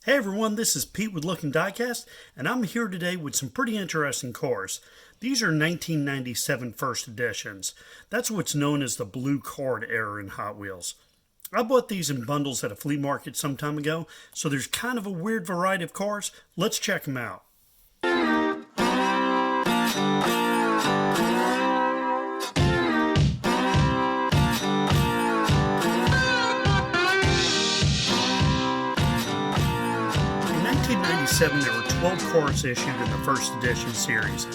Hey everyone, this is Pete with Looking Diecast, and I'm here today with some pretty interesting cars. These are 1997 first editions. That's what's known as the blue card era in Hot Wheels. I bought these in bundles at a flea market some time ago, so there's kind of a weird variety of cars. Let's check them out. 1997, there were 12 cars issued in the first edition series.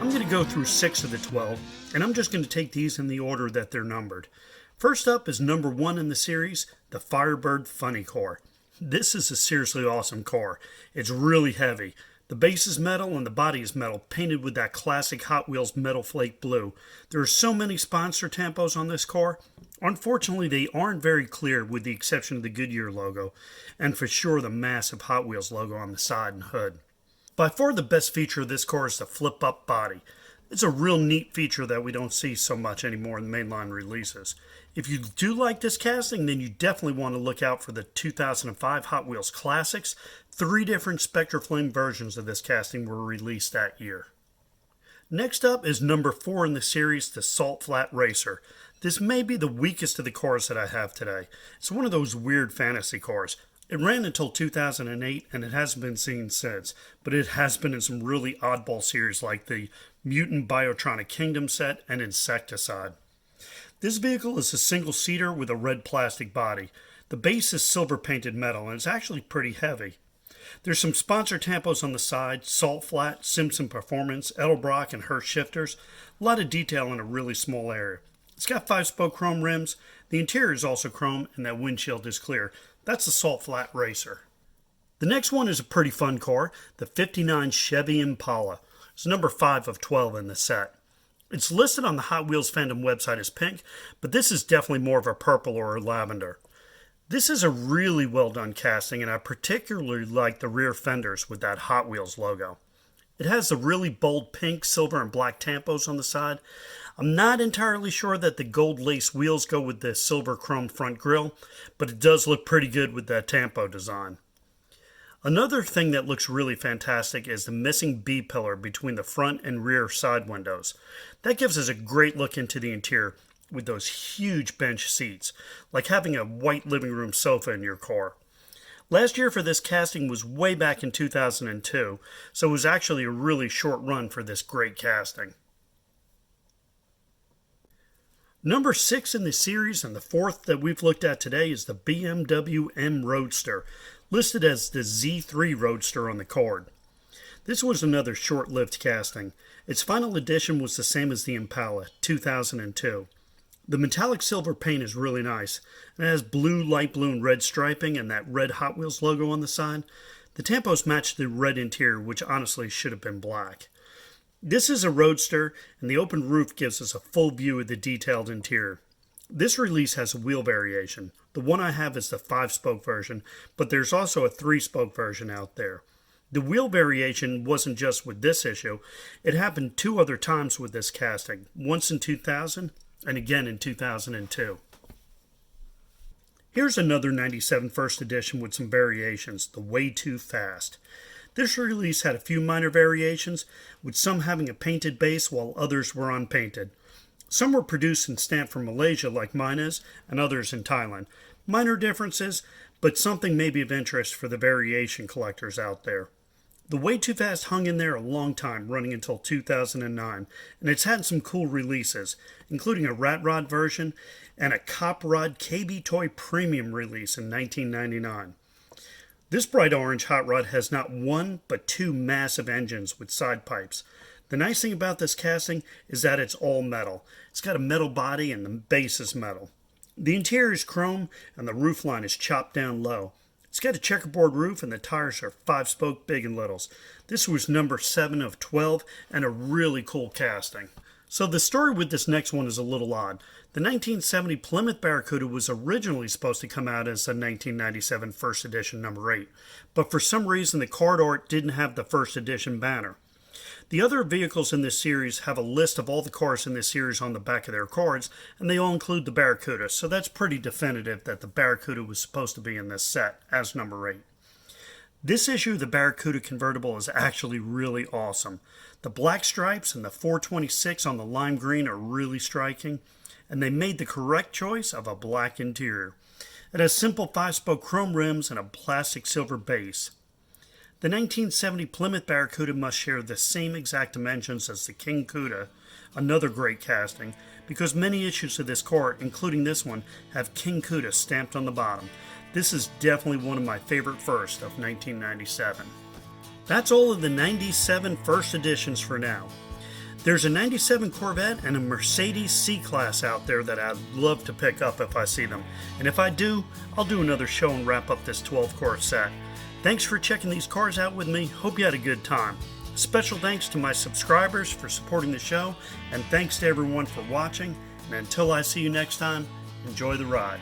I'm going to go through 6 of the 12, and I'm just going to take these in the order that they're numbered. First up is number 1 in the series, the Firebird Funny Car. This is a seriously awesome car. It's really heavy. The base is metal and the body is metal, painted with that classic Hot Wheels metal flake blue. There are so many sponsor tampos on this car. Unfortunately, they aren't very clear with the exception of the Goodyear logo, and for sure the massive Hot Wheels logo on the side and hood. By far the best feature of this car is the flip-up body. It's a real neat feature that we don't see so much anymore in the mainline releases. If you do like this casting, then you definitely want to look out for the 2005 Hot Wheels Classics. 3 different Spectraflame versions of this casting were released that year. Next up is number 4 in the series, the Saltflat Racer. This may be the weakest of the cars that I have today. It's one of those weird fantasy cars. It ran until 2008 and it hasn't been seen since, but it has been in some really oddball series like the Mutant Biotronic Kingdom set and Insecticide. This vehicle is a single-seater with a red plastic body. The base is silver painted metal and it's actually pretty heavy. There's some sponsor tampos on the side, Salt Flat, Simpson Performance, Edelbrock, and Hirsch shifters. A lot of detail in a really small area. It's got 5-spoke chrome rims. The interior is also chrome and that windshield is clear. That's the Saltflat Racer. The next one is a pretty fun car, the '59 Chevy Impala. It's number 5 of 12 in the set. It's listed on the Hot Wheels fandom website as pink, but this is definitely more of a purple or a lavender. This is a really well done casting, and I particularly like the rear fenders with that Hot Wheels logo. It has the really bold pink, silver, and black tampos on the side. I'm not entirely sure that the gold lace wheels go with the silver chrome front grille, but it does look pretty good with that tampo design. Another thing that looks really fantastic is the missing B-pillar between the front and rear side windows. That gives us a great look into the interior with those huge bench seats, like having a white living room sofa in your car. Last year for this casting was way back in 2002, so it was actually a really short run for this great casting. Number 6 in the series and the 4th that we've looked at today is the BMW M Roadster, listed as the Z3 Roadster on the card. This was another short-lived casting. Its final edition was the same as the Impala, 2002. The metallic silver paint is really nice, and it has blue, light blue, and red striping and that red Hot Wheels logo on the side. The tampos match the red interior, which honestly should have been black. This is a Roadster, and the open roof gives us a full view of the detailed interior. This release has a wheel variation. The one I have is the 5-spoke version, but there's also a 3-spoke version out there. The wheel variation wasn't just with this issue. It happened 2 other times with this casting, once in 2000 and again in 2002. Here's another 97 first edition with some variations, the Way Too Fast. This release had a few minor variations, with some having a painted base while others were unpainted. Some were produced and stamped from Malaysia like mine is, and others in Thailand. Minor differences, but something may be of interest for the variation collectors out there. The Way Too Fast hung in there a long time, running until 2009, and it's had some cool releases, including a Rat Rod version and a Cop Rod KB Toy Premium release in 1999. This bright orange hot rod has not one, but 2 massive engines with side pipes. The nice thing about this casting is that it's all metal. It's got a metal body and the base is metal. The interior is chrome and the roofline is chopped down low. It's got a checkerboard roof and the tires are 5-spoke big and littles. This was number 7 of 12 and a really cool casting. So the story with this next one is a little odd. The 1970 Plymouth Barracuda was originally supposed to come out as a 1997 first edition number 8, but for some reason the card art didn't have the first edition banner. The other vehicles in this series have a list of all the cars in this series on the back of their cards, and they all include the Barracuda, so that's pretty definitive that the Barracuda was supposed to be in this set as number 8. This issue of the Barracuda convertible is actually really awesome. The black stripes and the 426 on the lime green are really striking, and they made the correct choice of a black interior. It has simple 5-spoke chrome rims and a plastic silver base. The 1970 Plymouth Barracuda must share the same exact dimensions as the King Cuda, another great casting, because many issues of this car, including this one, have King Cuda stamped on the bottom. This is definitely one of my favorite firsts of 1997. That's all of the 97 first editions for now. There's a 97 Corvette and a Mercedes C-Class out there that I'd love to pick up if I see them. And if I do, I'll do another show and wrap up this 12-car set. Thanks for checking these cars out with me. Hope you had a good time. Special thanks to my subscribers for supporting the show, and thanks to everyone for watching. And until I see you next time, enjoy the ride.